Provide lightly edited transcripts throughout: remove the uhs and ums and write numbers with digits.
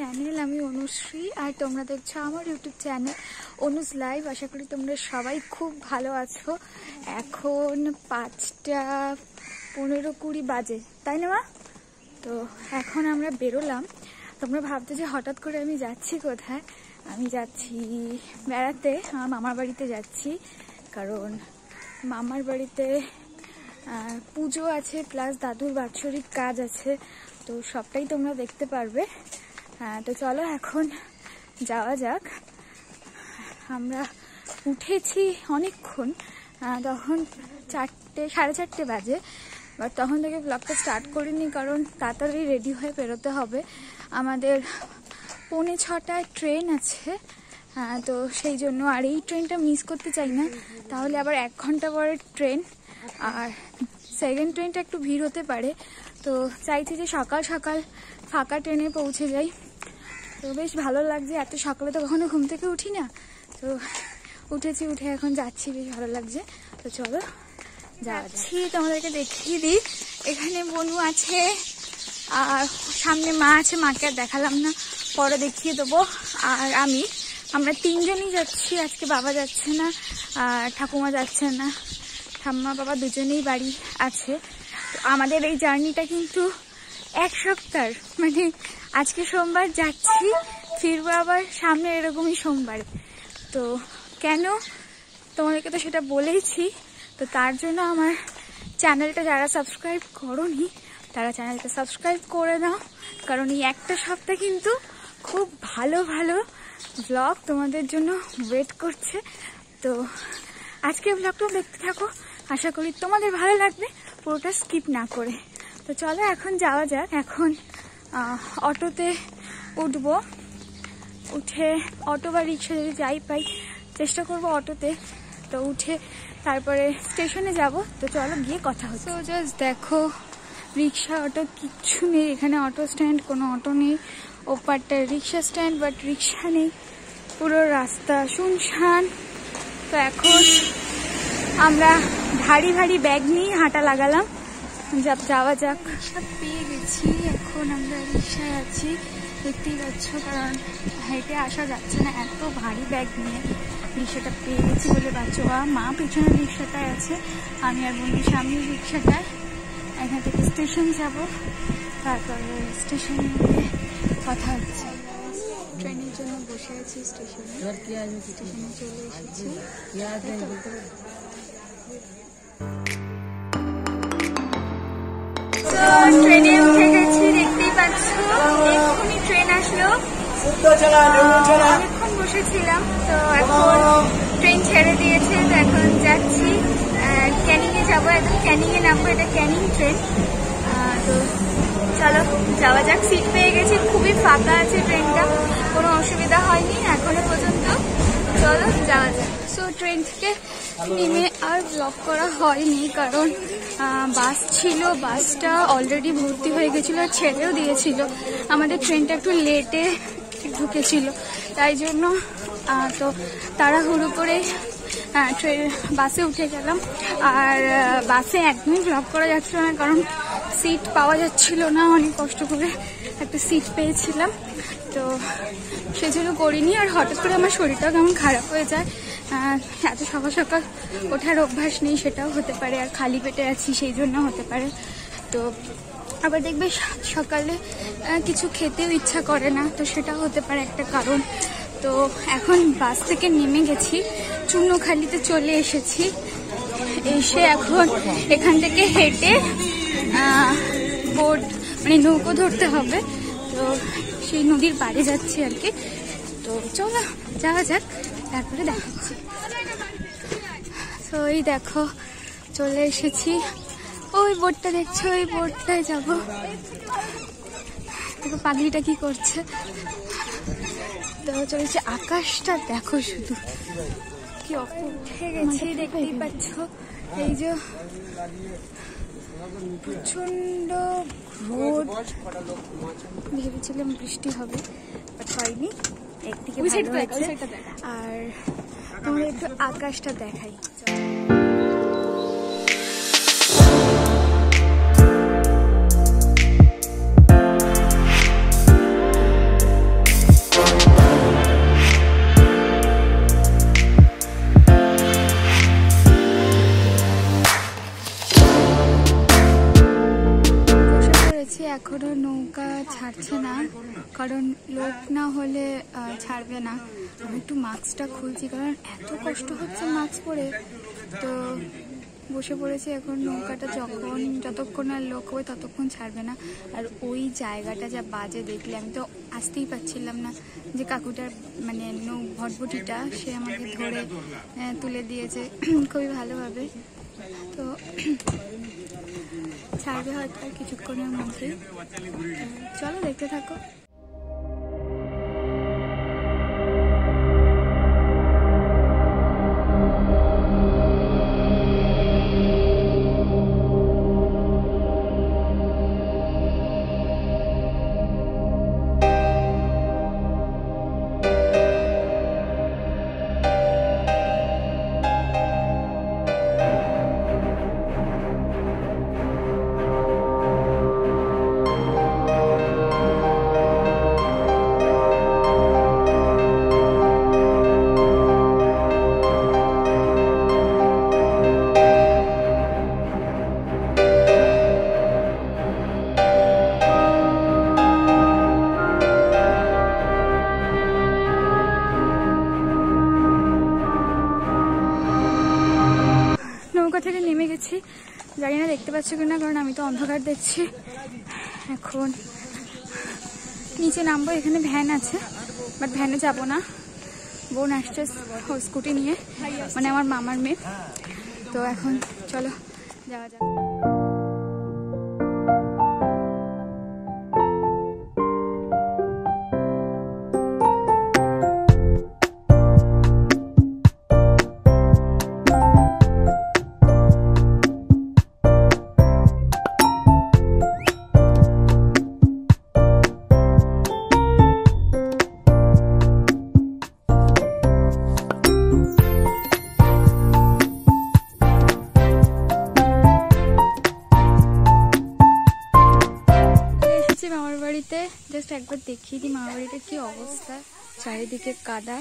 Channel. আমি অনুশ্রী আর তোমরা দেখছো আমার ইউটিউব চ্যানেল অনুজ লাইভ। আশা করি তোমরা সবাই খুব ভালো আছো। এখন 5টা 15-20 বাজে, তাই না মা? তো এখন আমরা বেরোলাম। তোমরা ভাবতে যে হঠাৎ করে আমি যাচ্ছি কোথায়। আমি যাচ্ছি বেড়াতে, আমার মামার বাড়িতে যাচ্ছি। কারণ মামার বাড়িতে পুজো আছে, প্লাস দাদুর বাৎসরিক কাজ আছে, তো সবটাই তোমরা দেখতে পারবে। তো চলো এখন যাওয়া যাক। আমরা উঠেছি অনেকক্ষণ, তখন 4:30 বাজে, বাট তখন থেকে ব্লগটা স্টার্ট করিনি কারণ তাড়াতাড়ি রেডি হয়ে বেরোতে হবে। আমাদের 5:45 ট্রেন আছে, তো সেই জন্য আর এই ট্রেনটা মিস করতে চাই না, তাহলে আবার 1 ঘন্টা পরে ট্রেন, আর সেকেন্ড ট্রেনটা একটু ভিড় হতে পারে। তো চাইছি যে সকাল সকাল ফাঁকা ট্রেনে পৌঁছে যাই। তো বেশ ভালো লাগছে, এত সকালে তো কখনো ঘুম থেকে উঠি না, তো উঠে এখন যাচ্ছি, বেশ ভালো লাগছে। তো চলো যাচ্ছি, তোমাদেরকে দেখিয়ে দিই। এখানে বনু আছে আর সামনে মা আছে, মাকে আর দেখালাম না, পরে দেখিয়ে দেবো। আর আমরা 3 জনই যাচ্ছি আজকে, বাবা যাচ্ছে না আর ঠাকুমা যাচ্ছে না, ঠাম্মা বাবা দুজনেই বাড়ি আছে। তো আমাদের এই জার্নিটা কিন্তু 1 সপ্তাহ, মানে আজকে সোমবার যাচ্ছি, ফিরবো আবার সামনে এরকমই সোমবারে। তো কেন তোমাদেরকে তো সেটা বলেইছি। তো তার জন্য আমার চ্যানেলটা যারা সাবস্ক্রাইব করোনি তারা চ্যানেলটা সাবস্ক্রাইব করে নাও, কারণ এই একটা সপ্তাহ কিন্তু খুব ভালো ভালো ব্লগ তোমাদের জন্য ওয়েট করছে। তো আজকে ব্লগটাও দেখতে থাকো, আশা করি তোমাদের ভালো লাগবে, পুরোটা স্কিপ না করে। তো চলো এখন যাওয়া যাক। এখন অটোতে উঠবো, উঠে অটো বা রিক্সা যদি যাই পাই চেষ্টা করব অটোতে, তো উঠে তারপরে স্টেশনে যাব। তো চলো গিয়ে কথা হচ্ছে। তো জাস্ট দেখো, রিক্সা অটো কিচ্ছু নেই এখানে, অটো স্ট্যান্ড কোনো অটো নেই, ওপারটা রিক্সা স্ট্যান্ড বাট রিক্সা নেই, পুরো রাস্তা শুনশান। তো এখন আমরা ভারী ভারী ব্যাগ নিয়ে হাঁটা লাগালাম, যাওয়া যাক। রিক্সা পেয়ে গেছি, এখন আমরা রিক্সায় আছি, দেখতেই পাচ্ছ, কারণ হেঁটে আসা যাচ্ছে না, এত ভারী ব্যাগ নিয়ে রিক্সাটা পেয়ে গেছি বলে বাচ্চা। মা পেছনের রিক্সাটায় আছে, আমি আর বন্ধু সামনের রিক্সাটায়। এখান থেকে স্টেশন যাব, তারপরে স্টেশনে গিয়ে কথা হচ্ছে। ট্রেনের জন্য বসে আছি স্টেশনে, স্টেশনে চলে এসেছি। ট্রেনে উঠে গেছি, দেখতেই পাচ্ছ, এক্ষুনি ট্রেন আসলো, অনেকক্ষণ বসেছিলাম। তো এখন ট্রেন ছেড়ে দিয়েছে, তো এখন যাচ্ছি ক্যানিংয়ে যাবো, একদম ক্যানিংয়ে নামবো, এটা ক্যানিং ট্রেন। তো চলো যাওয়া যাক। সিট পেয়ে গেছি, খুবই ফাঁকা আছে ট্রেনটা, কোনো অসুবিধা হয়নি এখনো পর্যন্ত। চলো যাওয়া যাক। সো ট্রেন থেকে নেমে আর ব্লগ করা হয়নি, কারণ বাস ছিল, বাসটা অলরেডি ভর্তি হয়ে গেছিলো, ছেড়েও দিয়েছিল। আমাদের ট্রেনটা একটু লেটে ঢুকেছিল, তাই জন্য তো তাড়াহুড়ো করে বাসে উঠে গেলাম। আর বাসে একদমই ব্লগ করা যাচ্ছিল না, কারণ সিট পাওয়া যাচ্ছিল না, অনেক কষ্ট করে একটা সিট পেয়েছিলাম, তো সেজন্য করিনি। আর হঠাৎ করে আমার শরীরটাও কেমন খারাপ হয়ে যায়, এত সকাল সকাল ওঠার অভ্যাস নেই, সেটাও হতে পারে, আর খালি পেটে আছি সেই জন্য হতে পারে। তো আবার দেখবে সকালে কিছু খেতেও ইচ্ছা করে না, তো সেটাও হতে পারে একটা কারণ। তো এখন বাস থেকে নেমে গেছি, চুনোখালিতে চলে এসেছি। এসে এখন এখান থেকে হেঁটে বোট মানে নৌকো ধরতে হবে, তো সেই নদীর পাড়ে যাচ্ছি আর কি। তো চলো যাওয়া যাক, তারপরে দেখাচ্ছি। তো এই দেখো চলে এসেছি, ওই বোটটা দেখছো, ওই বোটটায় যাবো। দেখো পাগলিটা কি করছে। তো চলেছে, আকাশটা দেখো শুধু কি অপূর্ব। উঠে গেছি, দেখতেই পাচ্ছ, এই যে প্রচন্ড রোদ, ভেবেছিলাম বৃষ্টি হবে বাট হয়নি, একদিকে ভালো হয়েছে। আর তোমাদের একটু আকাশটা দেখাই। আর ছাড়ছে না, কারণ লোক না হলে ছাড়বে না। আমি একটু মাস্কটা খুলছি, কারণ এত কষ্ট হচ্ছে মাস্ক পরে। তো বসে পড়েছি এখন। নৌকাটা যতক্ষণ আর লোক হবে ততক্ষণ ছাড়বে না। আর ওই জায়গাটা যা বাজে দেখলে, আমি তো আসতেই পারছিলাম না। যে কাকুটার মানে ভটভটিটা, সে আমাকে ধরে তুলে দিয়েছে খুবই ভালোভাবে। তো ছাড়বে হয়তো আর কিছুক্ষণের মধ্যে। চলো দেখতে থাকো। নৌকা থেকে নেমে গেছি, জানি না দেখতে পাচ্ছ কিনা, কারণ আমি তো অন্ধকার দেখছি। এখন নিচে নামবো। এখানে ভ্যান আছে, বাট ভ্যানে যাবো না। বোন আসছে স্কুটি নিয়ে, মানে আমার মামার মেয়ে। তো এখন চলো যাওয়া যাক। মামার বাড়িতে জাস্ট একবার দেখিয়ে দিই মামার বাড়িতে কি অবস্থা। চারিদিকে কাদা।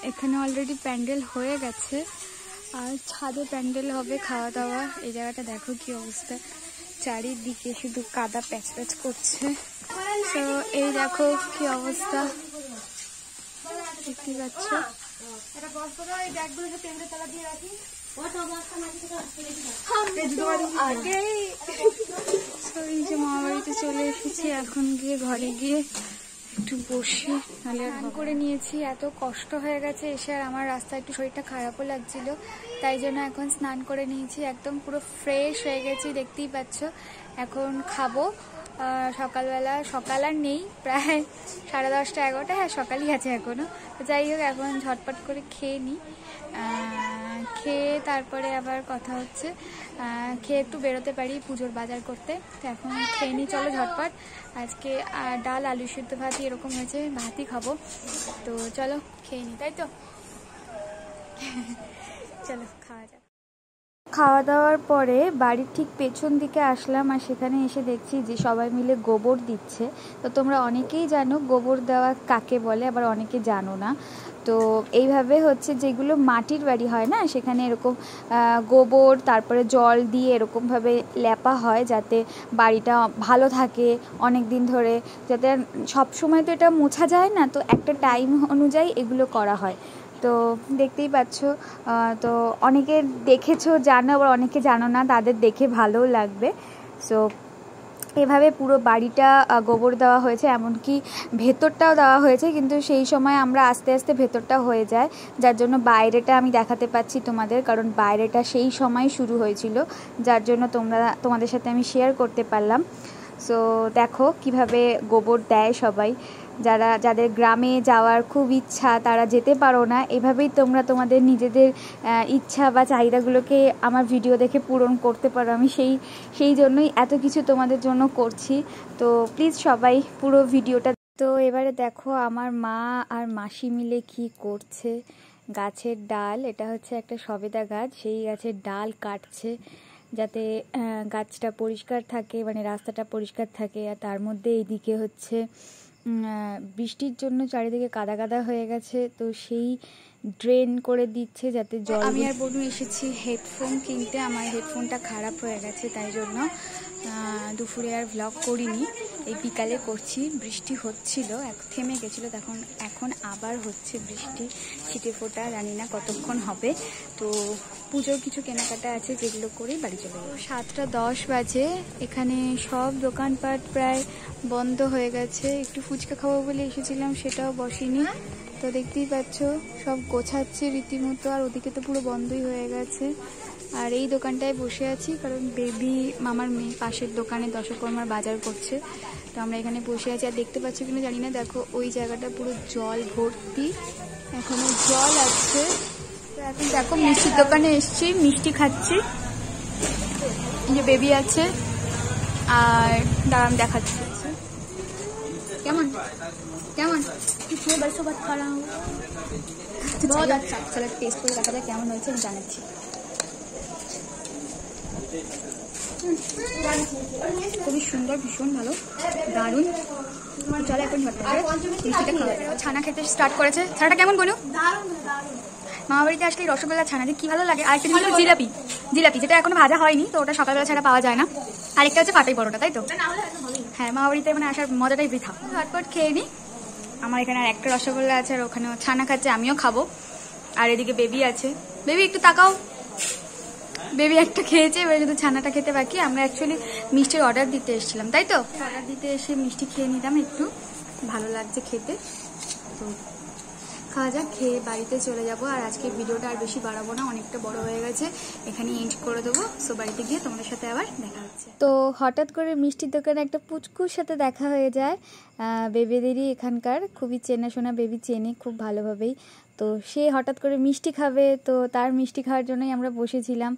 এখানে অলরেডি প্যান্ডেল হয়ে গেছে, আর ছাদে প্যান্ডেল হবে, খাওয়া দাওয়া। এই জায়গাটা দেখো কি অবস্থা, চারিদিকে শুধু কাদা প্যাচ প্যাচ করছে। তো এই দেখো কি অবস্থা, দেখতে পাচ্ছ। এই যে মামা বাড়িতে চলে এসেছি, এখন গিয়ে ঘরে গিয়ে একটু বসে নাহলে স্নান করে নিয়েছি। এত কষ্ট হয়ে গেছে এসে, আর আমার রাস্তায় একটু শরীরটা খারাপও লাগছিল, তাই জন্য এখন স্নান করে নিয়েছি, একদম পুরো ফ্রেশ হয়ে গেছি, দেখতেই পাচ্ছ। এখন খাবো। সকালবেলা, সকাল আর নেই, প্রায় 10:30 11টা, হ্যাঁ সকালই আছে এখনো। তো যাই হোক, এখন ঝটপট করে খেয়ে নিই। খেয়ে তারপরে আবার কথা হচ্ছে। খেয়ে একটু বেরোতে পারি পুজোর বাজার করতে। তো এখন খেয়ে নিই, চলো ঝটপট। আজকে ডাল আলু সিদ্ধ ভাত এরকম হয়েছে, ভাতই খাবো। তো চলো খেয়ে নিই, তাই তো চলো খাওয়া যাক। খাওয়া দাওয়ার পরে বাড়ির ঠিক পেছন দিকে আসলাম, আর সেখানে এসে দেখছি যে সবাই মিলে গোবর দিচ্ছে। তো তোমরা অনেকেই জানো গোবর দেওয়া কাকে বলে, আবার অনেকে জানো না। তো এইভাবে হচ্ছে যেগুলো মাটির বাড়ি হয় না, সেখানে এরকম গোবর তারপরে জল দিয়ে এরকমভাবে লেপা হয়, যাতে বাড়িটা ভালো থাকে অনেক দিন ধরে, যাতে সব সময় তো এটা মোছা যায় না, তো একটা টাইম অনুযায়ী এগুলো করা হয়। তো দেখতেই পাচ্ছ। তো অনেকে দেখেছো জানো, আবার অনেকে জানো না, তাদের দেখে ভালোও লাগবে। সো এভাবে পুরো বাড়িটা গোবর দেওয়া হয়েছে, এমনকি ভেতরটাও দেওয়া হয়েছে, কিন্তু সেই সময় আমরা আস্তে আস্তে ভেতরটা হয়ে যায়, যার জন্য বাইরেটা আমি দেখাতে পাচ্ছি তোমাদের, কারণ বাইরেটা সেই সময় শুরু হয়েছিল, যার জন্য তোমাদের সাথে আমি শেয়ার করতে পারলাম। সো দেখো কিভাবে গোবর দেয় সবাই। যাদের গ্রামে যাওয়ার খুব ইচ্ছা, তারা যেতে পারো না, এভাবেই তোমরা তোমাদের নিজেদের ইচ্ছা বা চাহিদাগুলোকে আমার ভিডিও দেখে পূরণ করতে পারো। আমি সেই জন্যই এত কিছু তোমাদের জন্য করছি। তো প্লিজ সবাই পুরো ভিডিওটা। তো এবারে দেখো আমার মা আর মাসি মিলে কি করছে। গাছের ডাল, এটা হচ্ছে একটা সবেদা গাছ, সেই গাছের ডাল কাটছে যাতে গাছটা পরিষ্কার থাকে, মানে রাস্তাটা পরিষ্কার থাকে। আর তার মধ্যে এইদিকে হচ্ছে বৃষ্টির জন্য চারিদিকে কাদা কাদা হয়ে গেছে, তো সেই ড্রেন করে দিচ্ছে যাতে জল। আমি আর বনু এসেছি হেডফোন কিনতে, আমার হেডফোনটা খারাপ হয়ে গেছে, তাই জন্য দুপুরে আর ভ্লগ করিনি। এই বিকালে করছি। বৃষ্টি হচ্ছিল, থেমে গেছিলো, এখন আবার হচ্ছে বৃষ্টি, ছিটে ফোটা, জানি না কতক্ষণ হবে। তো পুজোর কিছু কেনাকাটা আছে যেগুলো করেই বাড়ি চলে যাবো। 7:10 বাজে। এখানে সব দোকানপাট প্রায় বন্ধ হয়ে গেছে। একটু ফুচকা খাবো বলে এসেছিলাম, সেটাও বসিনি। তো দেখতেই পাচ্ছ সব গোছাচ্ছে রীতিমতো, আর ওদিকে তো পুরো বন্ধই হয়ে গেছে। আর এই দোকানটায় বসে আছি কারণ বেবি মামার মেয়ে পাশের দোকানে দশকর্মার বাজার করছে। তো আমরা এখানে বসে আছি। আর দেখতে পাচ্ছি কিনা জানি না, দেখো ওই জায়গাটা পুরো জল ভর্তি, এখনো জল আছে। তো এখন দেখো মিষ্টির দোকানে এসছি, মিষ্টি খাচ্ছি। এই যে বেবি আছে, আর দাঁড়ান দেখাচ্ছি কেমন কেমন টেস্ট করে দেখা যায় কেমন হয়েছে, আমি জানাচ্ছি। খুবই সুন্দর, ভীষণ ভালো, দারুণ। চলো এখন মিষ্টিটা খাওয়া। ছানা খেতে স্টার্ট করেছে। ছানাটা কেমন বলো? মামা বাড়িতে আসলে রসগোল্লা ছানা যে কি ভালো লাগে। আর একটা ছিল জিলাপি, যেটা এখনো ভাজা হয়নি, তো ওটা সকালবেলা ছাড়া পাওয়া যায় না। আরেকটা হচ্ছে পাটাই পরোটা, তাই তো? হ্যাঁ, মামা বাড়িতে মানে আসার মজাটাই বৃথা। ঝটপট খেয়ে নি। আমার এখানে আর একটা রসগোল্লা আছে, আর ওখানেও ছানা খাচ্ছে, আমিও খাবো। আর এদিকে বেবি আছে। বেবি একটু তাকাও। বেবি একটা খেয়েছে, এবার শুধু ছানাটা খেতে বাকি। আমরা অ্যাকচুয়ালি মিষ্টির অর্ডার দিতে এসেছিলাম, তাই তো? অর্ডার দিতে এসে মিষ্টি খেয়ে নিলাম, একটু ভালো লাগছে খেতে। তো খাওয়া যাক, খেয়ে বাড়িতে চলে যাব। আর আজকে ভিডিওটা আর বেশি বাড়াবো না, অনেকটা বড় হয়ে গেছে, এখানে এন্ড করে দেবো। সো বাড়িতে গিয়ে তোমাদের সাথে আবার দেখা হচ্ছে। তো হঠাৎ করে মিষ্টির দোকানে একটা পুচকুর সাথে দেখা হয়ে যায়। বেবিদেরই এখানকার, খুবই চেনাশোনা, বেবি চেনে খুব ভালোভাবেই। তো সে হঠাৎ করে মিষ্টি খাবে, তো তার মিষ্টি খাওয়ার জন্যই আমরা বসেছিলাম।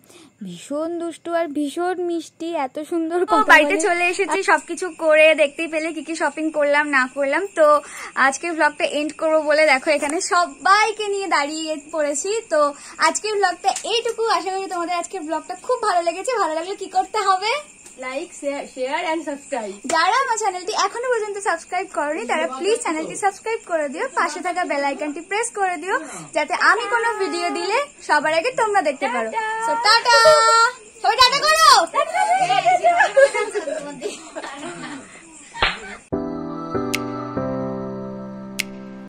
ভীষণ দুষ্টু আর ভীষণ মিষ্টি, এত সুন্দর। বাড়িতে চলে এসেছি, সবকিছু করে দেখতেই পেলে কি কি শপিং করলাম না করলাম। তো আজকের ব্লগটা এন্ড করবো বলে দেখো এখানে সবাইকে নিয়ে দাঁড়িয়ে পড়েছি। তো আজকের ব্লগটা এইটুকু। আশা করি তোমাদের আজকের ব্লগটা খুব ভালো লেগেছে। ভালো লাগলে কি করতে হবে? Like, share and subscribe. যারা আমার চ্যানেলটি এখনো পর্যন্ত সাবস্ক্রাইব করনি তারা প্লিজ চ্যানেলটি সাবস্ক্রাইব করে দিও, পাশে থাকা বেল আইকনটি প্রেস করে দিও, যাতে আমি কোনো ভিডিও দিলে সবার আগে তোমরা দেখতে পারো। সো টাটা, সবাই টাটা করো।